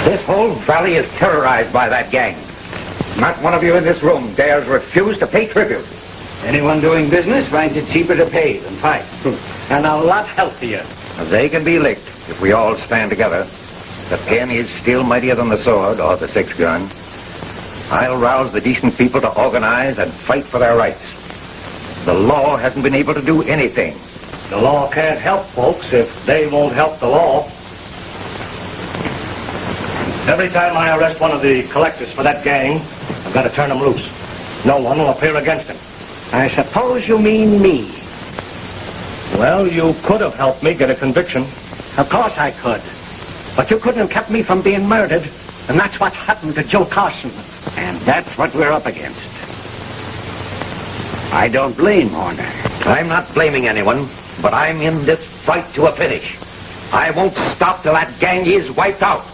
This whole valley is terrorized by that gang. Not one of you in this room dares refuse to pay tribute. Anyone doing business finds it cheaper to pay than fight. And a lot healthier. They can be licked if we all stand together. The pen is still mightier than the sword or the 6-gun. I'll rouse the decent people to organize and fight for their rights. The law hasn't been able to do anything. The law can't help folks if they won't help the law. Every time I arrest one of the collectors for that gang, I've got to turn him loose. No one will appear against him. I suppose you mean me. Well, you could have helped me get a conviction. Of course I could. But you couldn't have kept me from being murdered. And that's what happened to Joe Carson. And that's what we're up against. I don't blame Horner. I'm not blaming anyone, but I'm in this fight to a finish. I won't stop till that gang is wiped out.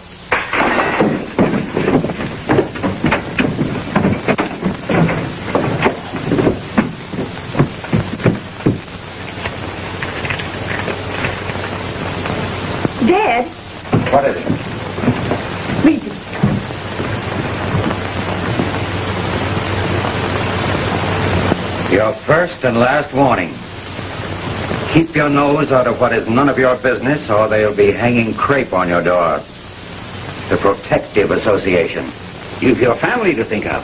Dad? What is it? Read it. Your first and last warning. Keep your nose out of what is none of your business, or they'll be hanging crepe on your door. The Protective Association. You've your family to think of.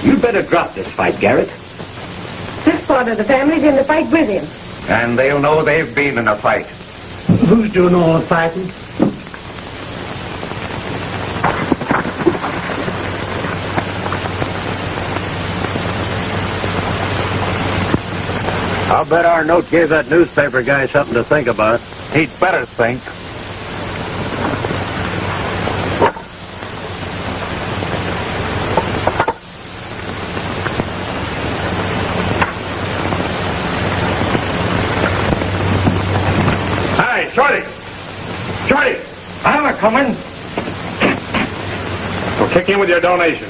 You'd better drop this fight, Garrett. This part of the family's in the fight with him. And they'll know they've been in a fight. Who's doing all the fighting? I'll bet our note gave that newspaper guy something to think about. He'd better think. Hey, Shorty! Shorty! I'm coming. We'll kick in with your donation.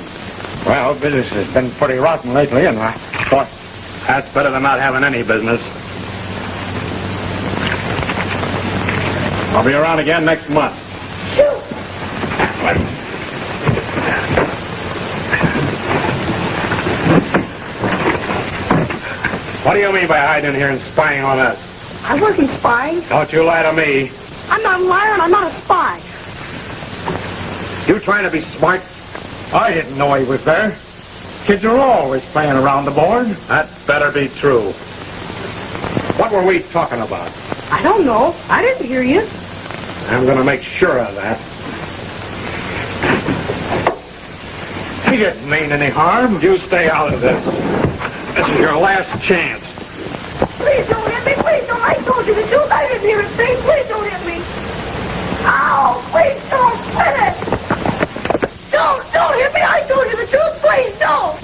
Well, business has been pretty rotten lately, and I thought... That's better than not having any business. I'll be around again next month. What do you mean by hiding in here and spying on us? I wasn't spying. Don't you lie to me. I'm not a liar and I'm not a spy. You trying to be smart? I didn't know he was there. Kids are always playing around the board. That better be true. What were we talking about? I don't know. I didn't hear you. I'm going to make sure of that. He didn't mean any harm. You stay out of this. This is your last chance. Please don't hit me. Please don't. I told you the truth. I didn't hear a thing. Please don't hit me. Ow! Please don't quit it. Don't hit me. I told you the truth. Please don't.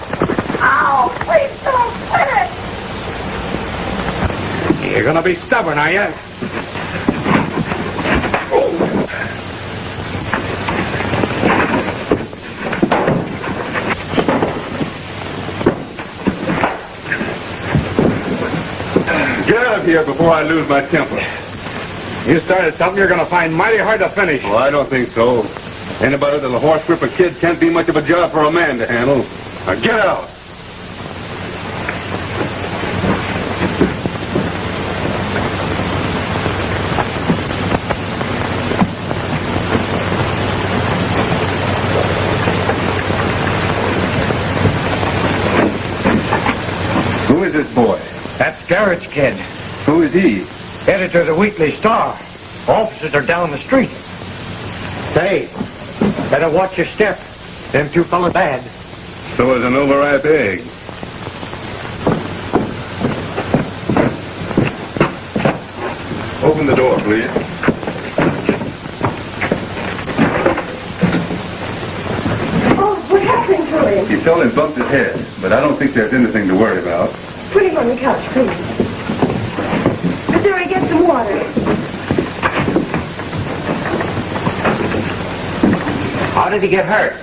Ow! Please don't quit it. You're going to be stubborn, are you? Get out of here before I lose my temper. You started something you're going to find mighty hard to finish. Well, I don't think so. Anybody that'll horsewhip a kid can't be much of a job for a man to handle. Now get out. Who is this boy? That's Garrett's kid. Who is he? Editor of the Weekly Star. Officers are down the street. Say, better watch your step. Them two fellas bad. So is an overripe egg. Open the door, please. Oh, what happened to him? He fell and bumped his head, but I don't think there's anything to worry about. Put him on the couch, please. Missouri, get some water. How did he get hurt?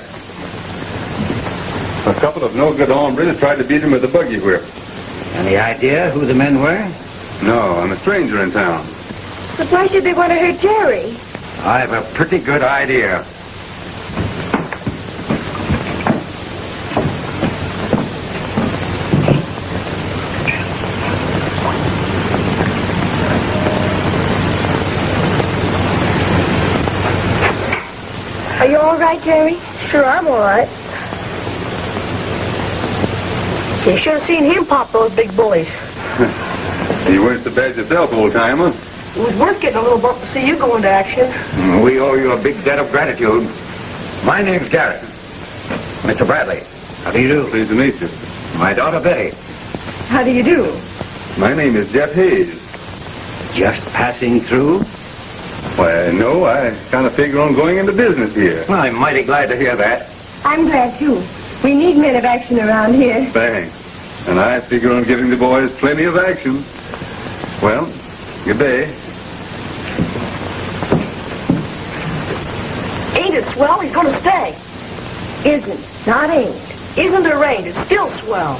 A couple of no-good hombres tried to beat him with a buggy whip. Any idea who the men were? No, I'm a stranger in town. But why should they want to hurt Jerry? I have a pretty good idea. Are you all right, Jerry? Sure, I'm all right. You should have seen him pop those big bullies. You weren't so bad yourself, old-timer. It was worth getting a little bump to see you go into action. We owe you a big debt of gratitude. My name's Garrett. Mr. Bradley. How do you do? Pleased to meet you. My daughter, Betty. How do you do? My name is Jeff Hayes. Just passing through? Why, no, I kind of figure on going into business here. Well, I'm mighty glad to hear that. I'm glad, too. We need men of action around here. Thanks. And I figure on giving the boys plenty of action. Well, good day. Ain't it swell? He's going to stay. Isn't. Not ain't. Isn't or ain't. It's still swell.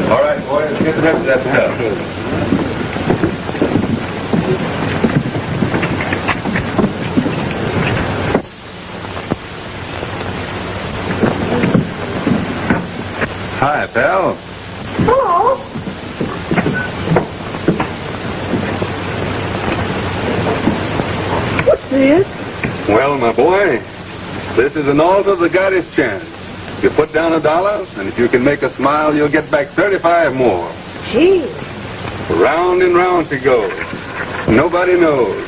All right, boys, let's get the rest of that stuff. Hi, pal. Hello. What's this? Well, my boy, this is an altar that got his chance. You put down $1, and if you can make a smile, you'll get back 35 more. Gee. Round and round she goes. Nobody knows.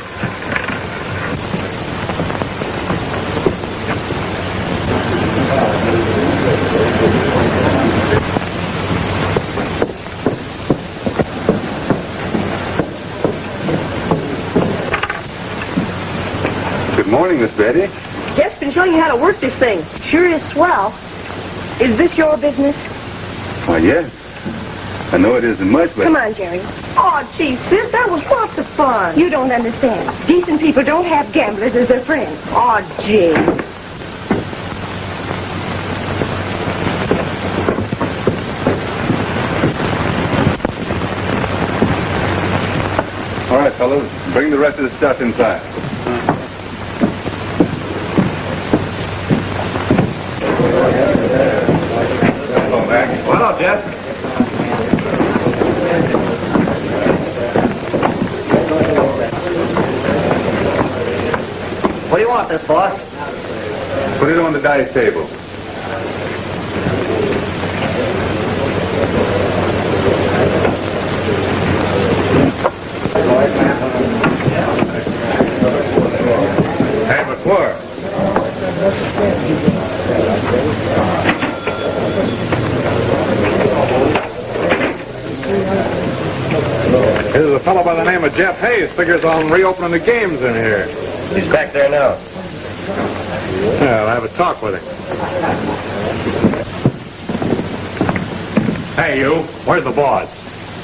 Good morning, Miss Betty. Jeff's been showing you how to work this thing. Sure is swell. Is this your business? Why, yes. I know it isn't much, but... Come on, Jerry. Oh, gee, sis, that was lots of fun. You don't understand. Decent people don't have gamblers as their friends. Oh, gee. All right, fellas, bring the rest of the stuff inside. Hello, Mack. Well, hello, Jeff. What do you want, this boss? Put it on the dice table. Hey, McClure. This is a fellow by the name of Jeff Hayes. Figures on reopening the games in here. He's back there now. Yeah, I'll have a talk with him. Hey, you. Where's the boss?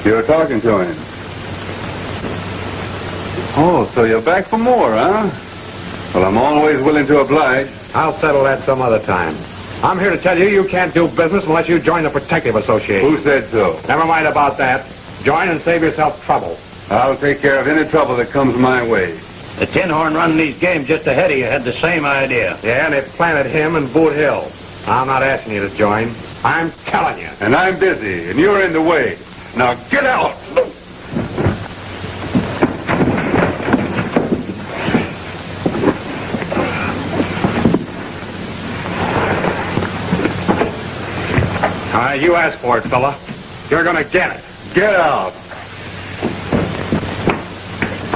You're talking to him. Oh, so you're back for more, huh? Well, I'm always willing to oblige. I'll settle that some other time. I'm here to tell you you can't do business unless you join the Protective Association. Who said so? Never mind about that. Join and save yourself trouble. I'll take care of any trouble that comes my way. The Tin Horn running these games just ahead of you had the same idea. Yeah, and it planted him in Boot Hill. I'm not asking you to join. I'm telling you. And I'm busy, and you're in the way. Now get out! All right, you asked for it, fella. You're gonna get it. Get out!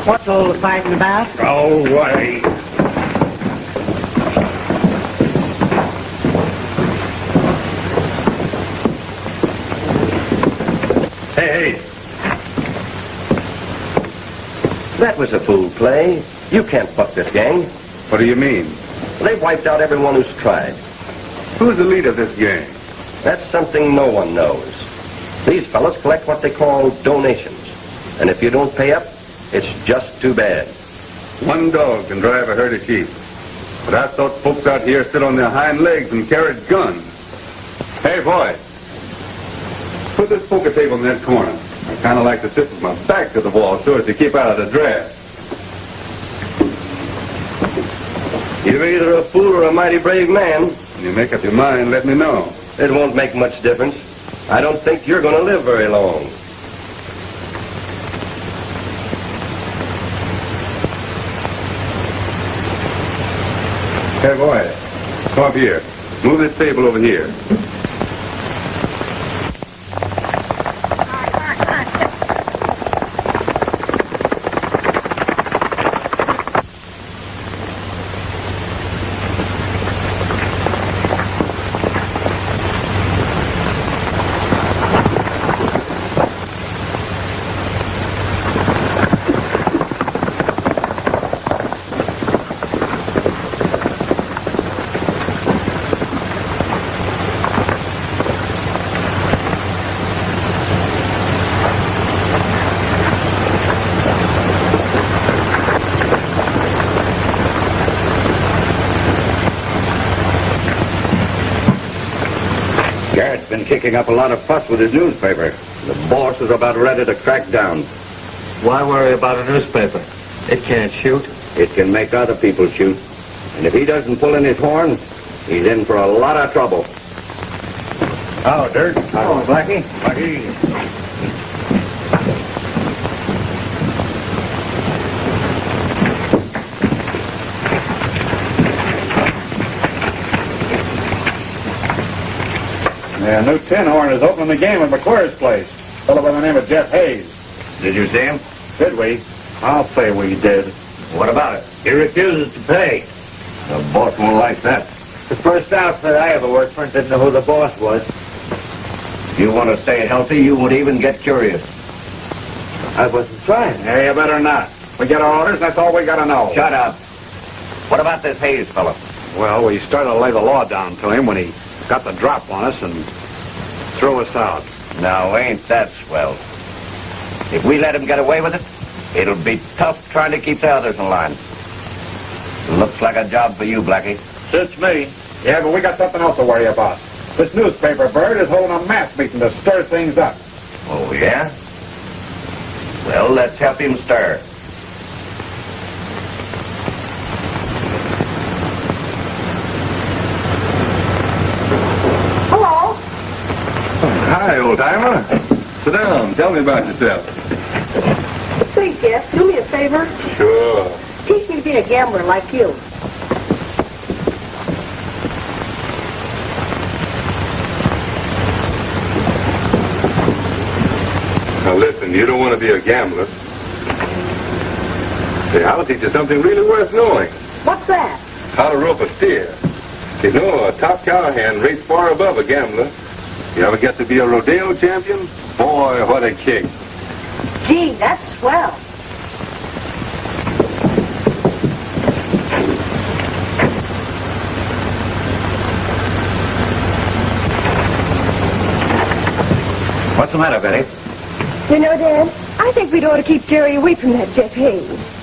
What's all the fighting about? Go away. Hey. That was a fool play. You can't buck this gang. What do you mean? They've wiped out everyone who's tried. Who's the leader of this gang? That's something no one knows. These fellas collect what they call donations. And if you don't pay up, it's just too bad. One dog can drive a herd of sheep. But I thought folks out here sit on their hind legs and carried guns. Hey, boy. Put this poker table in that corner. I kind of like to sit with my back to the wall so as to keep out of the draft. You're either a fool or a mighty brave man. When you make up your mind, let me know. It won't make much difference. I don't think you're going to live very long. Hey, boy. Come up here. Move this table over here. Garrett's been kicking up a lot of fuss with his newspaper. The boss is about ready to crack down. Why worry about a newspaper? It can't shoot. It can make other people shoot. And if he doesn't pull in his horn, he's in for a lot of trouble. Oh, Dirt. Oh, Blackie. Blackie. Yeah, new tin horn is opening the game at McQuarrie's place. A fellow by the name of Jeff Hayes. Did you see him? Did we? I'll say we did. What about it? He refuses to pay. The boss won't like that. The first outfit I ever worked for didn't know who the boss was. If you want to stay healthy, you won't even get curious. I wasn't trying. Yeah, you better not. We get our orders, that's all we gotta know. Shut up. What about this Hayes fella? Well, we started to lay the law down to him when he got the drop on us and threw us out. Now, ain't that swell? If we let him get away with it, it'll be tough trying to keep the others in line. Looks like a job for you, Blackie. Suits me. Yeah, but we got something else to worry about. This newspaper bird is holding a mass meeting to stir things up. Oh, yeah? Well, let's help him stir. Hello? Hi, old-timer. Sit down. Tell me about yourself. Say, Jeff, do me a favor. Sure. Teach me to be a gambler like you. Now, listen, you don't want to be a gambler. Say, I'll teach you something really worth knowing. What's that? How to rope a steer. You know, a top cowhand rates far above a gambler. You ever get to be a rodeo champion? Boy, what a kick. Gee, that's swell. What's the matter, Betty? You know, Dad, I think we'd ought to keep Jerry away from that Jeff Hayes.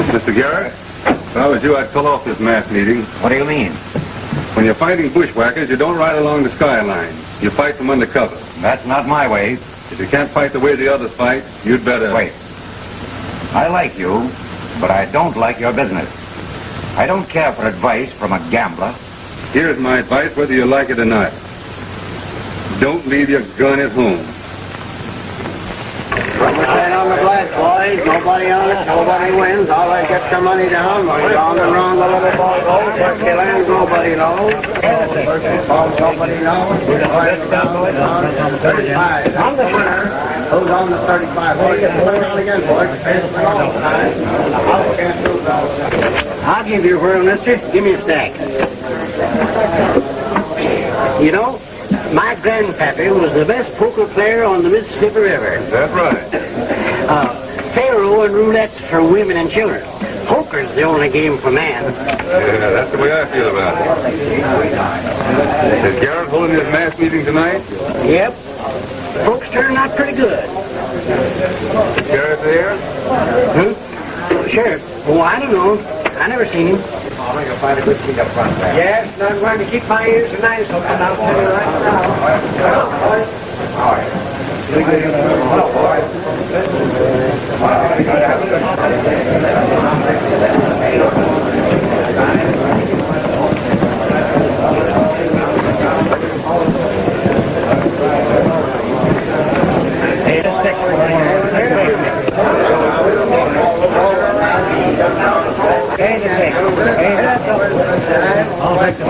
Mr. Garrett, if I was you, I'd pull off this mass meeting. What do you mean? When you're fighting bushwhackers, you don't ride along the skyline. You fight from under cover. That's not my way. If you can't fight the way the others fight, you'd better... Wait. I like you, but I don't like your business. I don't care for advice from a gambler. Here's my advice, whether you like it or not. Don't leave your gun at home. Stand on the flat, boys. Nobody on it. Nobody wins. All they get their money down. When on the wrong, the little ball goes. First he lands, nobody knows. Ball, nobody knows. Who's on the 35? On the winner. Who's on the 35? Boys, get the winner again, boys. I'll give you a whirl, mister. Give me a stack. You know, my grandpappy was the best poker player on the Mississippi River. That's right. Faro and roulette's for women and children. Poker's the only game for man. Yeah, that's the way I feel about it. Is Garrett holding his mass meeting tonight? Yep. Folks turning out pretty good. Is Garrett there? Sure. Oh, I don't know. I never seen him. You'll find a good seat up front there. Yes, and I'm going to keep my ears and eyes open. I'll tell you right now. All right.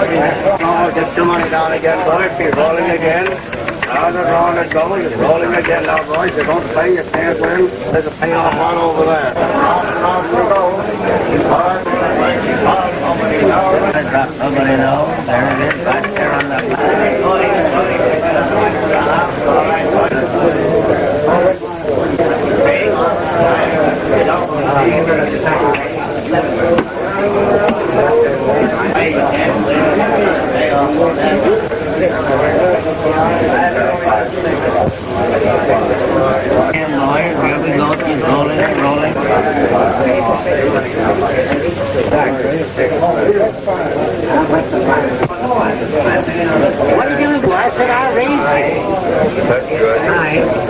Oh, get your money down again, boys. Keep rolling again. Now they're drawing it going. It's rolling again now, boys. You don't play, you can't win. There's a payoff one over there. Off we go. Nobody knows. There it is, back there on the here we go, keep rolling, rolling. What are you going to do? I said I'll raise it. That's good.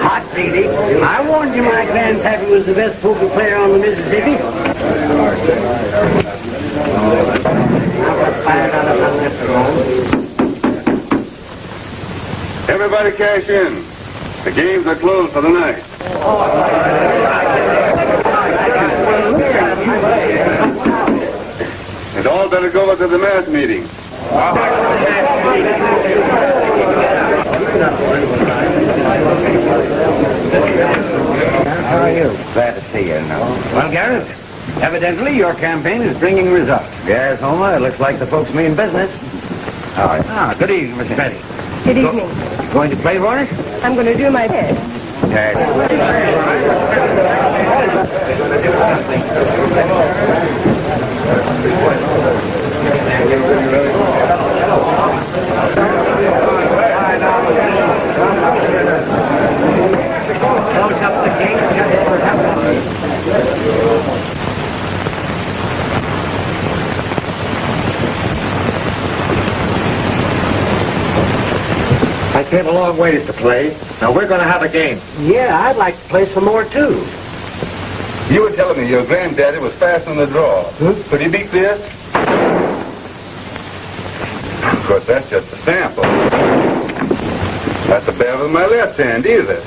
Hot, Sadie. I warned you my grandpappy was the best poker player on the Mississippi. Everybody cash in. The games are closed for the night. You'd all better go to the mass meeting. How are you? Glad to see you, Well, Garrett, evidently your campaign is bringing results. Yes, Homer, it looks like the folks mean business. All right. Good evening, Miss Betty. Good evening. Going to play for us? I'm going to do my best. Close up the gate. I came a long ways to play. Now we're going to have a game. Yeah, I'd like to play some more, too. You were telling me your granddaddy was fast on the draw. Could he beat this? Of course, that's just a sample. That's a bear with my left hand, either.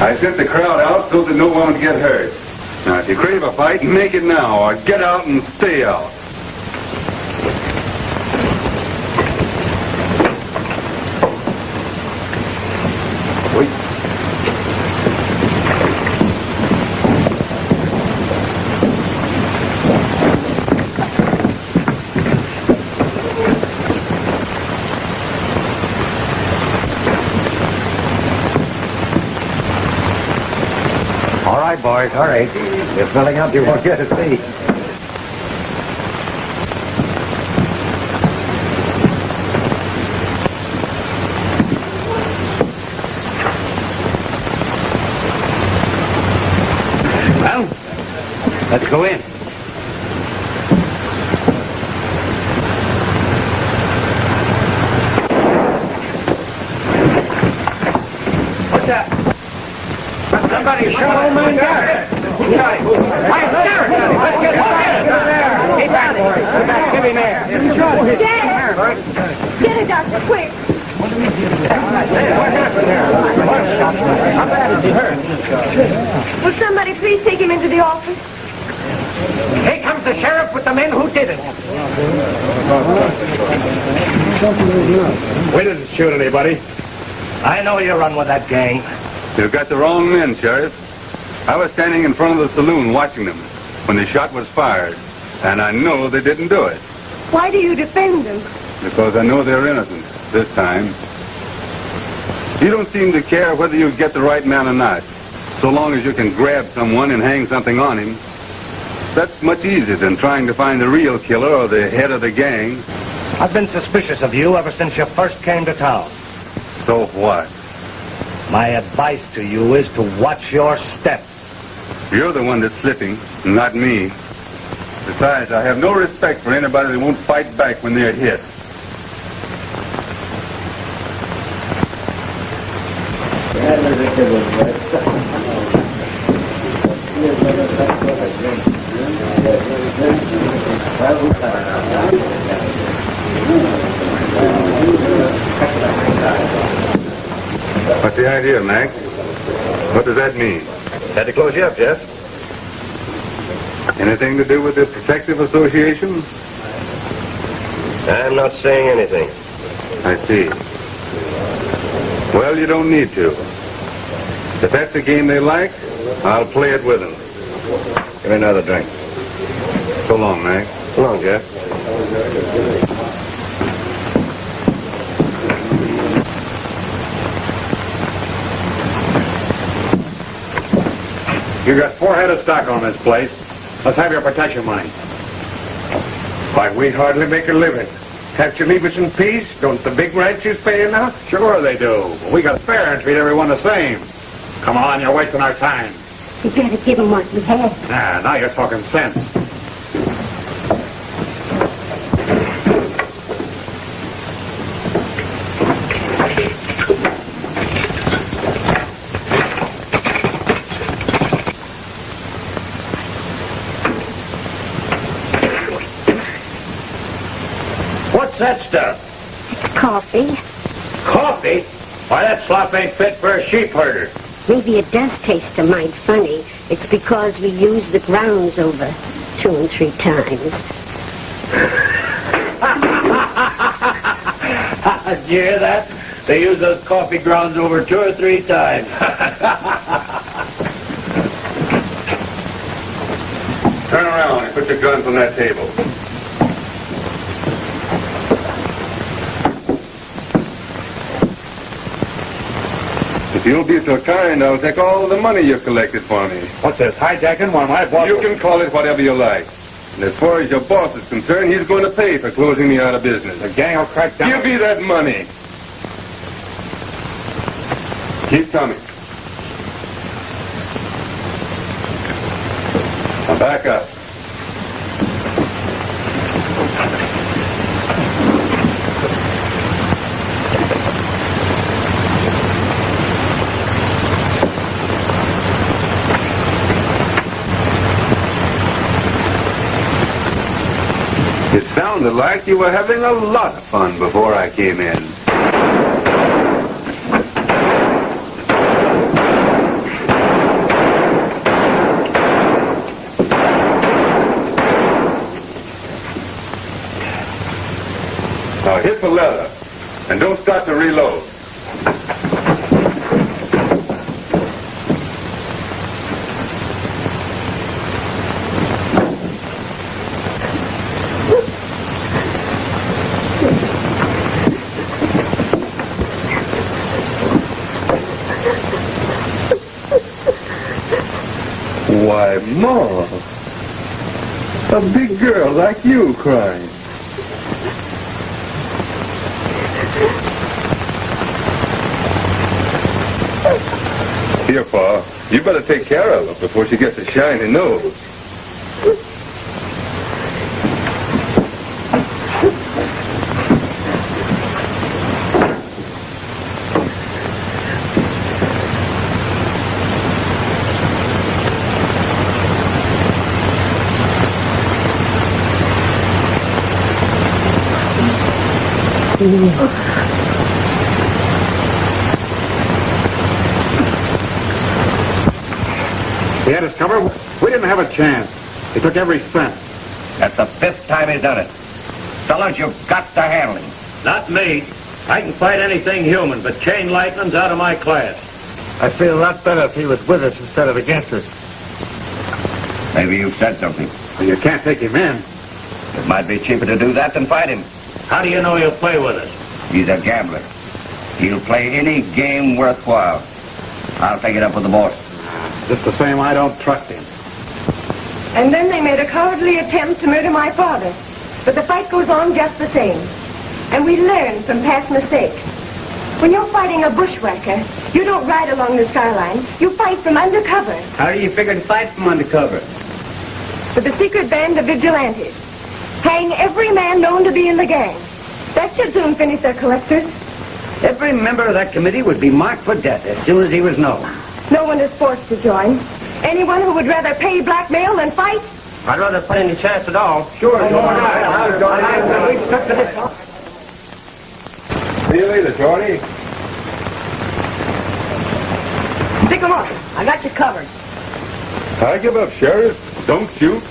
I sent the crowd out so that no one would get hurt. Now, if you crave a fight, make it now, or get out and stay out. Wait. All right, boys, all right. You're filling up, you won't get a seat. Well, let's go in. What's that? Somebody shot old man Garrett. Why, Garrett! Let's get him. Keep at it. Give him air. Get it, Doctor, quick. What happened there? How bad is he hurt? Will somebody please take him into the office? Here comes the sheriff with the men who did it. We didn't shoot anybody. I know you run with that gang. You've got the wrong men, Sheriff. I was standing in front of the saloon watching them when the shot was fired, and I know they didn't do it. Why do you defend them? Because I know they're innocent this time. You don't seem to care whether you get the right man or not, so long as you can grab someone and hang something on him. That's much easier than trying to find the real killer or the head of the gang. I've been suspicious of you ever since you first came to town. So what? My advice to you is to watch your step. You're the one that's slipping, not me. Besides, I have no respect for anybody that won't fight back when they're hit. the idea, Mack? What does that mean? Had to close you up, Jeff. Anything to do with the Protective Association? I'm not saying anything. I see. Well, you don't need to. If that's the game they like, I'll play it with them. Give me another drink. So long, Mack. So long, Jeff. You got 4 head of stock on this place. Let's have your protection money. Why, we hardly make a living. Can't you leave us in peace? Don't the big ranchers pay enough? Sure they do. But we got fair and treat everyone the same. Come on, you're wasting our time. You better give him what we have. Now you're talking sense. What's that stuff? It's coffee. Coffee? Why, that slop ain't fit for a sheep herder. Maybe it does taste a mite funny. It's because we use the grounds over 2 and 3 times. Did you hear that? They use those coffee grounds over 2 or 3 times. Turn around and put your guns on that table. If you'll be so kind, I'll take all the money you've collected for me. What's this, hijacking one of my boss? You can call it whatever you like. And as far as your boss is concerned, he's going to pay for closing me out of business. The gang will crack down. Give me that money. Keep coming. Now back up. It sounded like you were having a lot of fun before I came in. Now hit the leather, and don't start to reload. Why, Ma, a big girl like you crying. Here, Pa, you better take care of her before she gets a shiny nose. He had us covered. We didn't have a chance. He took every cent. That's the 5th time he's done it. Fellas, you've got to handle him. Not me. I can fight anything human, but chain lightning's out of my class. I feel a lot better if he was with us instead of against us. Maybe you've said something. Well, you can't take him in. It might be cheaper to do that than fight him. How do you know he'll play with us? He's a gambler. He'll play any game worthwhile. I'll take it up with the boss. Just the same, I don't trust him. And then they made a cowardly attempt to murder my father. But the fight goes on just the same. And we learn from past mistakes. When you're fighting a bushwhacker, you don't ride along the skyline. You fight from undercover. How do you figure to fight from undercover? With a secret band of vigilantes. Hang every man known to be in the gang. That should soon finish their collectors. Every member of that committee would be marked for death as soon as he was known. No one is forced to join. Anyone who would rather pay blackmail than fight? I'd rather fight any chance at all. Sure. We stuck to this. See you later, Johny. Pick 'em up. I got you covered. I give up, Sheriff. Don't shoot.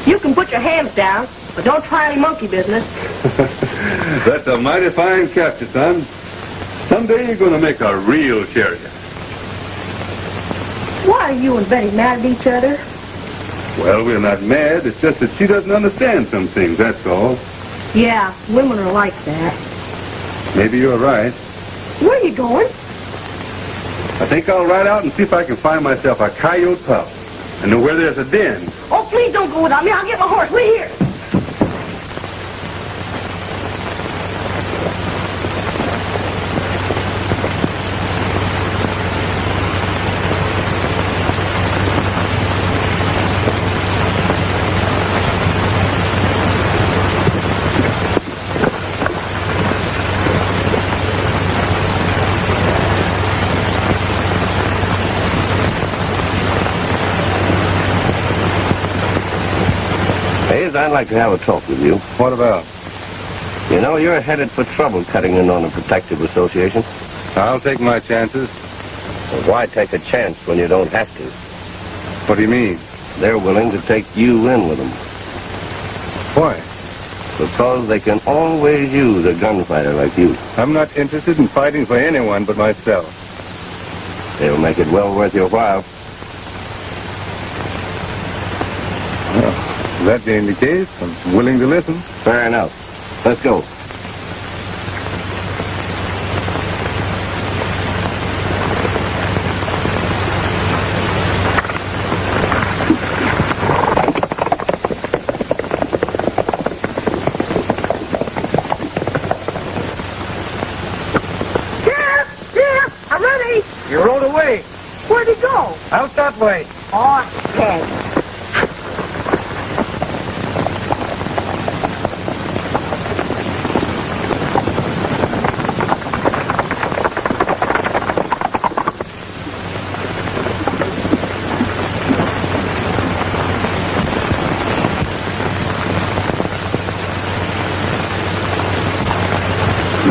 You can put your hands down, but don't try any monkey business. That's a mighty fine capture, son. Someday you're going to make a real sheriff. Why are you and Betty mad at each other? Well, we're not mad. It's just that she doesn't understand some things, that's all. Yeah, women are like that. Maybe you're right. Where are you going? I think I'll ride out and see if I can find myself a coyote pup. And know where there's a den. Oh, please don't go without me. I'll get my horse. Wait here. I'd like to have a talk with you. What about? You know, you're headed for trouble cutting in on a protective association. I'll take my chances. Well, why take a chance when you don't have to? What do you mean? They're willing to take you in with them. Why? Because they can always use a gunfighter like you. I'm not interested in fighting for anyone but myself. They'll make it well worth your while. Well, if that being the case, I'm willing to listen. Fair enough. Let's go. I'm ready. You rode away. Where'd he go? Out that way. Oh, Ted.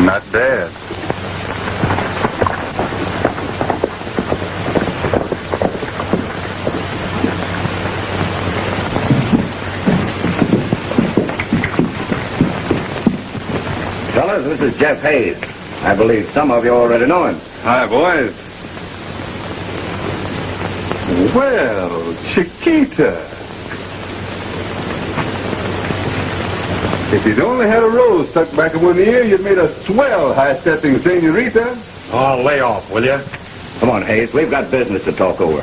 Not bad. Fellas, this is Jeff Hayes. I believe some of you already know him. Hi, boys. Well, Chiquita. If you'd only had a rose stuck back in one ear, you'd made a swell high-stepping senorita. Oh, lay off, will you? Come on, Hayes. We've got business to talk over.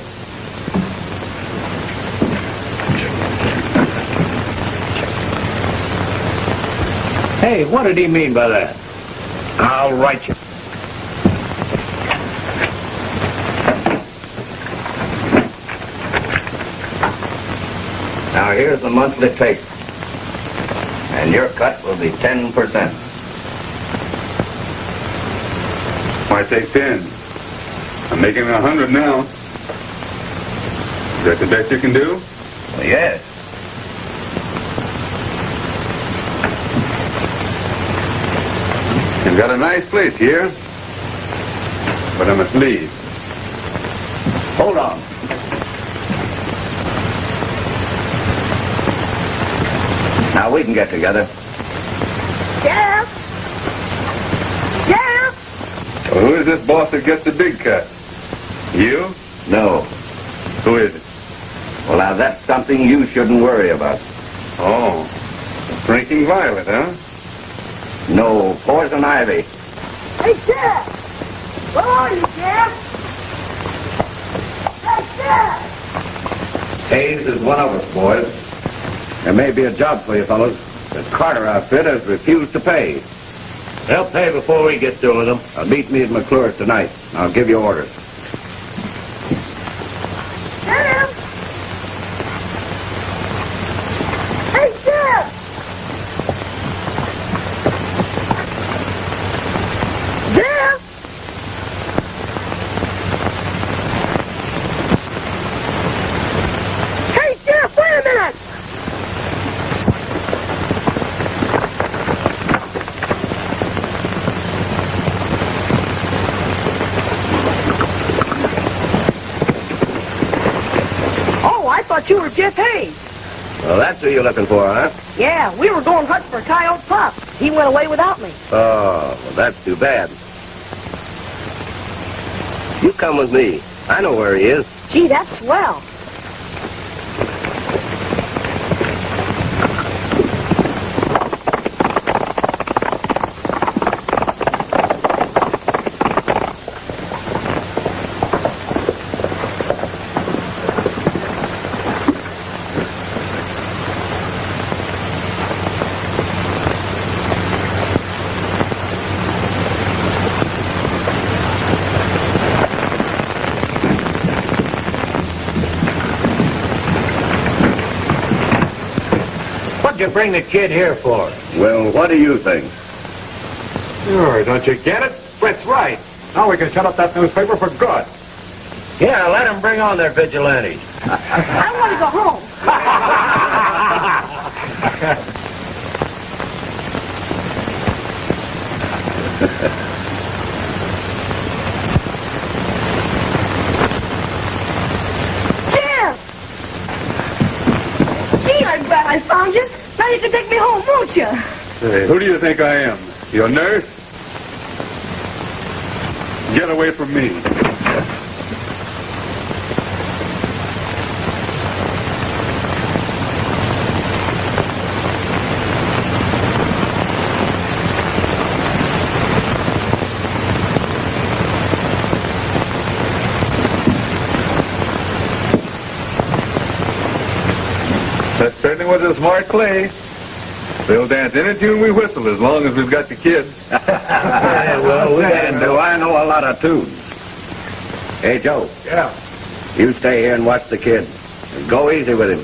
Hey, what did he mean by that? I'll write you. Now, here's the monthly take. And your cut will be 10%. Why take 10? I'm making 100 now. Is that the best you can do? Well, yes. You've got a nice place here, but I must leave. Hold on. Now we can get together. Jeff! Jeff! Well, who is this boss that gets the big cut? You? No. Who is it? Well, now that's something you shouldn't worry about. Oh, drinking violet, huh? No, poison ivy. Hey, Jeff! Where are you, Jeff? Hey, Jeff! Hayes is one of us, boys. There may be a job for you fellows. The Carter outfit has refused to pay. They'll pay before we get through with them. Meet me at McClure's tonight. I'll give you orders. Jeff! Hey, Jeff! Jeff! Hey, Jeff, wait a minute! thought you were Jeff Hayes. Well, that's who you're looking for, huh? Yeah, we were going hunting for Coyote Pop. He went away without me. Oh, well, that's too bad. You come with me. I know where he is. Gee, that's swell. What'd you bring the kid here for? Well, what do you think? Sure, don't you get it? That's right. Now we can shut up that newspaper for good. Yeah, let them bring on their vigilantes. I want to go home. Jeff! Gee, I'm glad I found you. Now you can take me home, won't you? Hey, who do you think I am? Your nurse? Get away from me. That certainly was a smart play. They'll dance any tune we whistle as long as we've got the kid. Well, and do I know a lot of tunes? Hey, Joe. Yeah. You stay here and watch the kid. And go easy with him.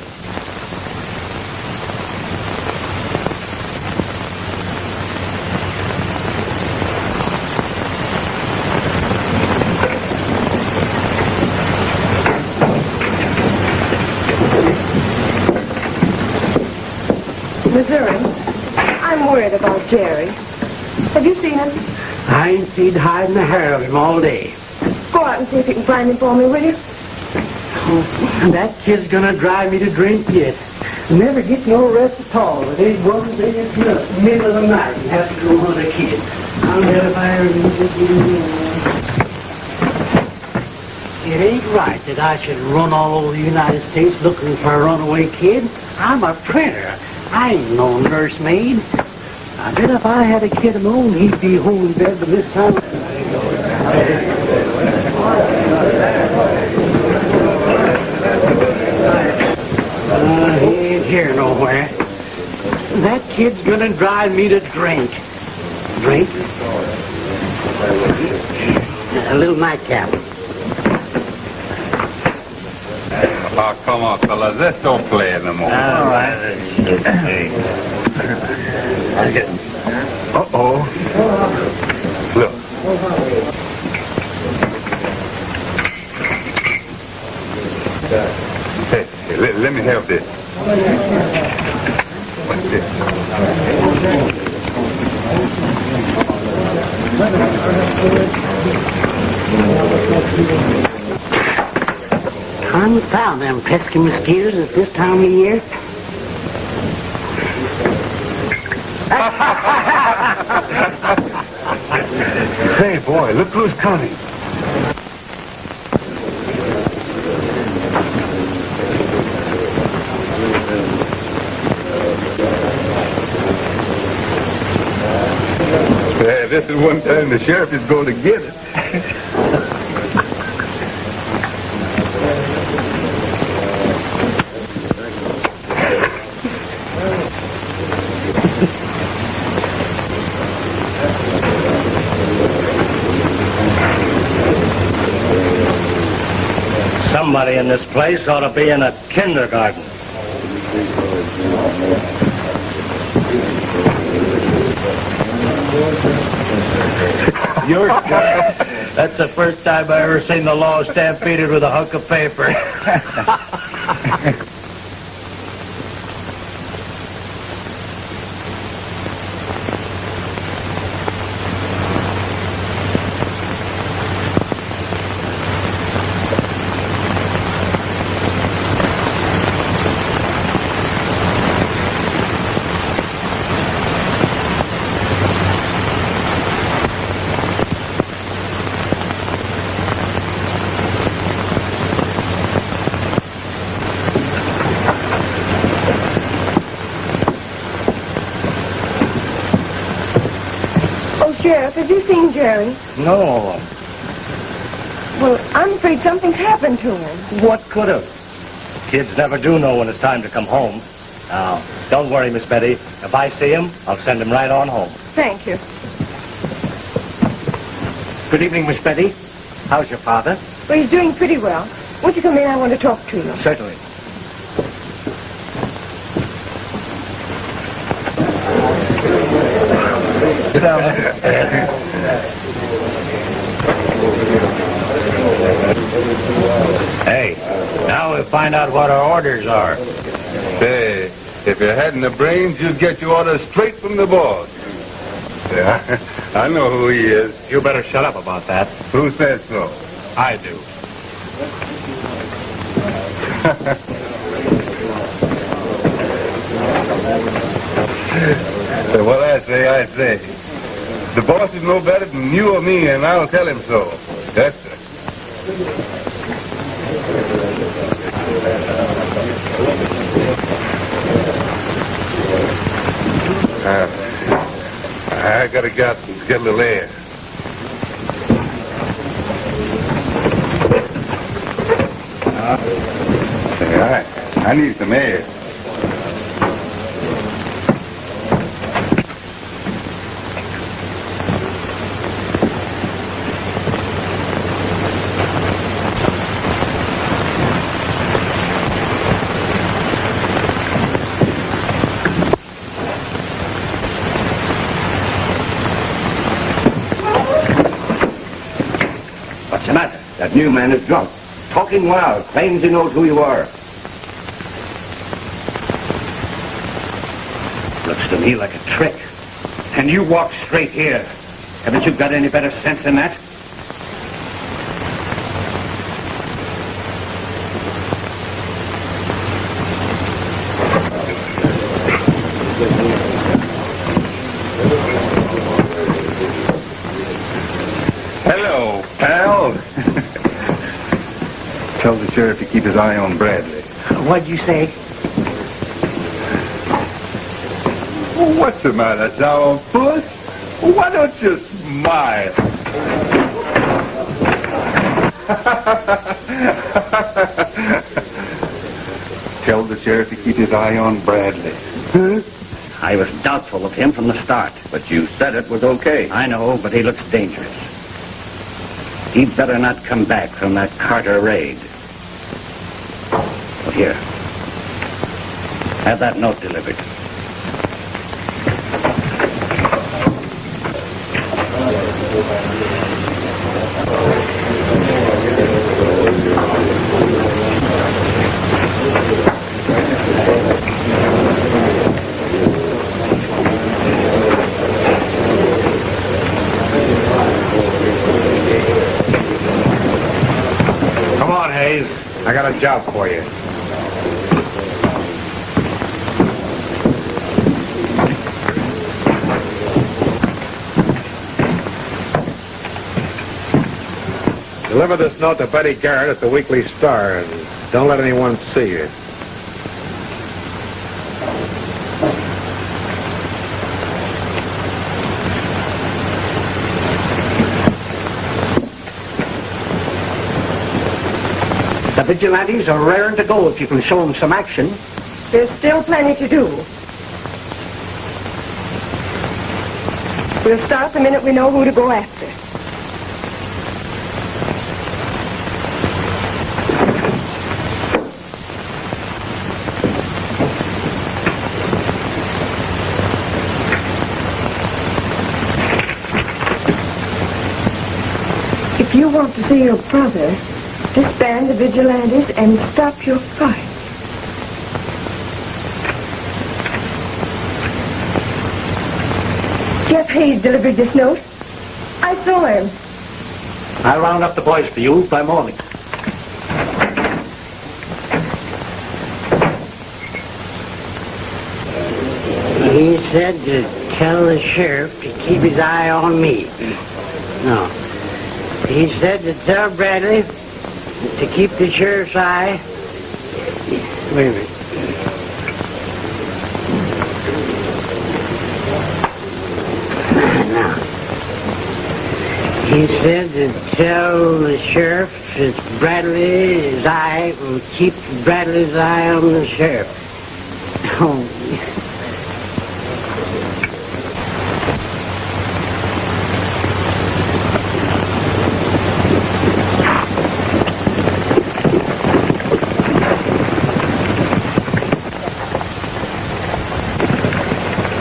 Missouri, I'm worried about Jerry. Have you seen him? I ain't seen hide nor hair of him all day. Go out and see if you can find him for me, will you? That kid's gonna drive me to drink yet. Never get no rest at all. It ain't one day it's nothing. Middle of the night and have to go with a kid. I'll bet if I ever It ain't right that I should run all over the United States looking for a runaway kid. I'm a printer. I ain't no nursemaid. I bet if I had a kid of my own, he'd be home in bed by this time. He ain't here nowhere. That kid's gonna drive me to drink. Drink? A little nightcap. Oh, come on, fellas. Let's don't play it no more. All right. Uh-oh. Look. Hey, let me have this. What's this? Confound them pesky mosquitoes at this time of year. Hey, boy, look who's coming. Yeah, this is one time the sheriff is going to get it. Somebody in this place ought to be in a kindergarten. You're That's the first time I ever seen the law stampeded with a hunk of paper. Sheriff, have you seen Jerry? No. Well, I'm afraid something's happened to him. What could have? Kids never do know when it's time to come home. Now, don't worry, Miss Betty. If I see him, I'll send him right on home. Thank you. Good evening, Miss Betty. How's your father? Well, he's doing pretty well. Won't you come in? I want to talk to you. Certainly. Sit down. Hey, now we'll find out what our orders are. Say, if you hadn't the brains, you'd get your orders straight from the boss. Yeah, I know who he is. You better shut up about that. Who says so? I do. What I say. The boss is no better than you or me, and I'll tell him so. That's it. I gotta get a little air. I need some air. What's the matter? That new man is drunk. Talking wild. Claims he knows who you are. Looks to me like a trick. And you walk straight here. Haven't you got any better sense than that? Hello, pal. Tell the sheriff to keep his eye on Bradley. What'd you say? What's the matter, sourpuss? Why don't you smile? Tell the sheriff to keep his eye on Bradley. I was doubtful of him from the start. But you said it was okay. I know, but he looks dangerous. He'd better not come back from that Carter raid. Well, here. Have that note delivered. Come on, Hayes. I got a job for you. Deliver this note to Betty Garrett at the Weekly Star, and don't let anyone see you. The vigilantes are raring to go if you can show them some action. There's still plenty to do. We'll start the minute we know who to go after. If you want to see your brother, disband the vigilantes and stop your fight. Jeff Hayes delivered this note. I saw him. I'll round up the boys for you by morning. He said to tell the sheriff to keep his eye on me. No. He said to tell Bradley to keep the sheriff's eye. Wait a minute. Now. He said to tell the sheriff that Bradley's eye will keep Bradley's eye on the sheriff. Oh.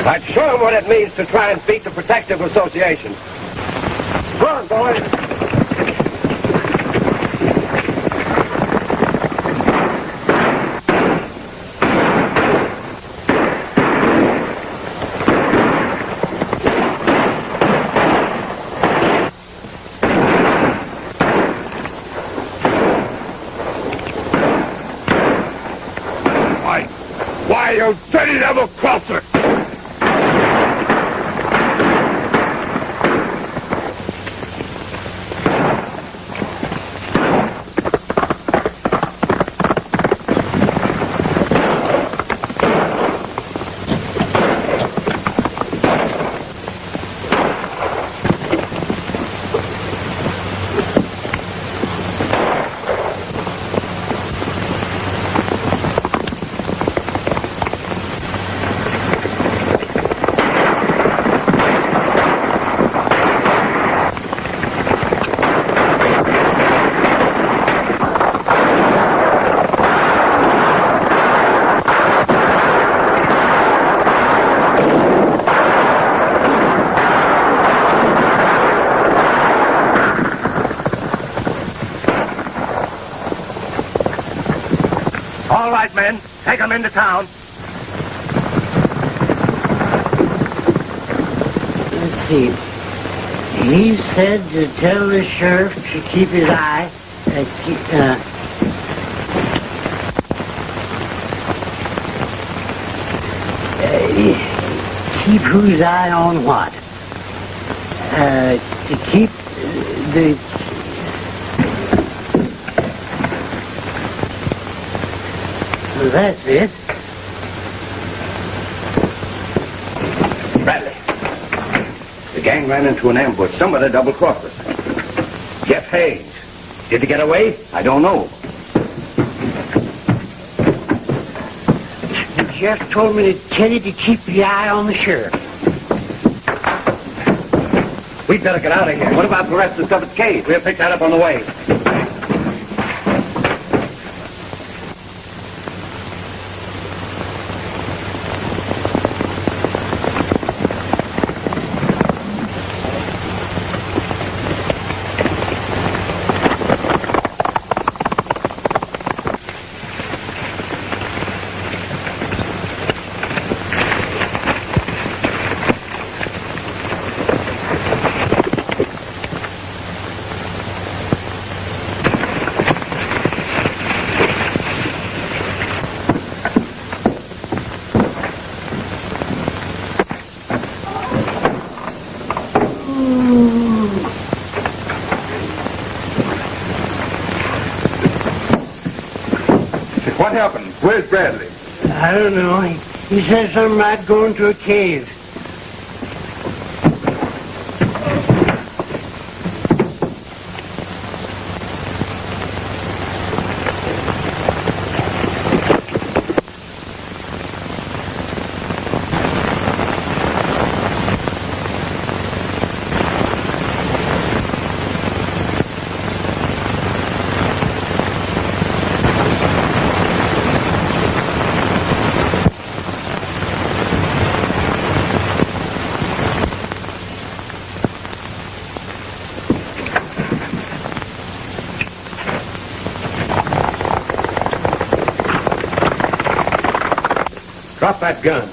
I'd show him what it means to try and beat the Protective Association. Go on, boys. Why, you dirty double-crosser! All right, men. Take them into town. Let's see. He said to tell the sheriff to keep his eye, keep whose eye on what? To keep the... Well, that's it. Bradley. The gang ran into an ambush. Somebody double-crossed us. Jeff Hayes. Did he get away? I don't know. Jeff told me to tell you to keep the eye on the sheriff. We'd better get out of here. What about the rest of the stuff at the cave? We'll pick that up on the way. What happened? Where's Bradley? I don't know. He said something about going to a cave. Drop that gun.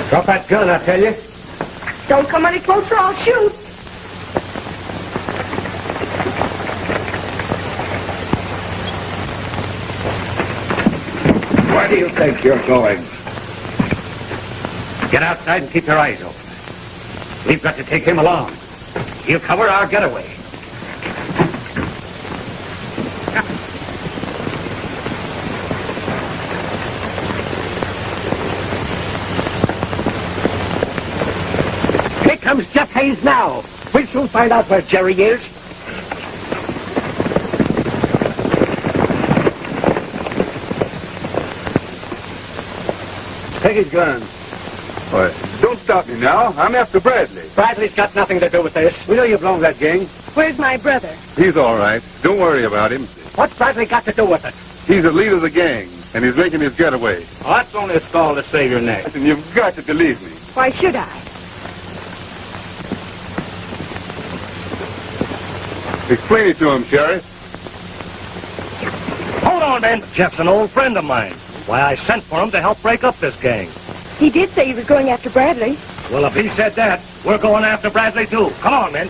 Drop that gun, I tell you. Don't come any closer, I'll shoot. Where do you think you're going? Get outside and keep your eyes open. We've got to take him along. He'll cover our getaway. comes Jeff Hayes now. We'll soon find out where Jerry is. Take his gun. All right. Don't stop me now. I'm after Bradley. Bradley's got nothing to do with this. We know you belong to that gang. Where's my brother? He's all right. Don't worry about him. What's Bradley got to do with it? He's the leader of the gang, and he's making his getaway. Oh, that's only a stall to save your neck. Listen, you've got to believe me. Why should I? Explain it to him, Sheriff. Hold on, man. Jeff's an old friend of mine. Why, I sent for him to help break up this gang. He did say he was going after Bradley. Well, if he said that, we're going after Bradley, too. Come on, men.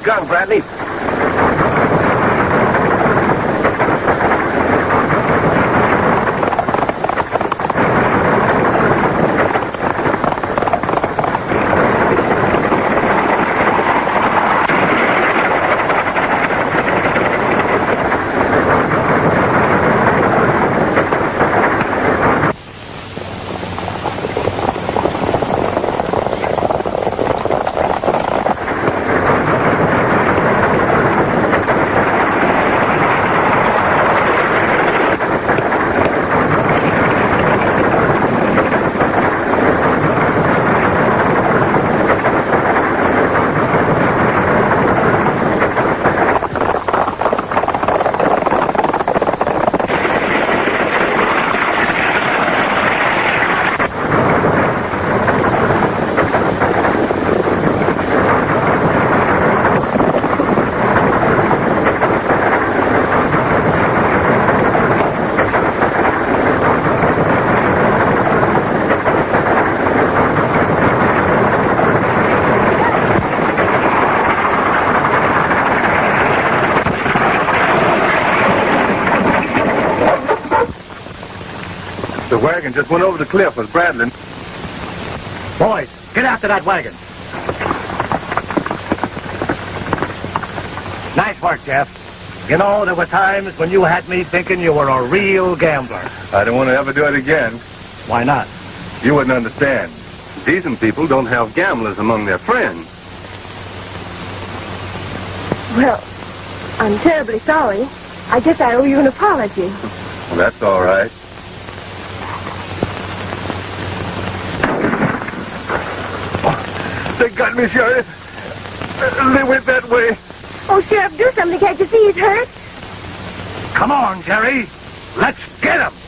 gun, Bradley. The wagon just went over the cliff with Bradley. Boys, get after that wagon. Nice work, Jeff. You know, there were times when you had me thinking you were a real gambler. I don't want to ever do it again. Why not? You wouldn't understand. Decent people don't have gamblers among their friends. Well, I'm terribly sorry. I guess I owe you an apology. Well, that's all right. They got me, Sheriff. They went that way. Oh, Sheriff, do something. Can't you see he's hurt? Come on, Jerry. Let's get him.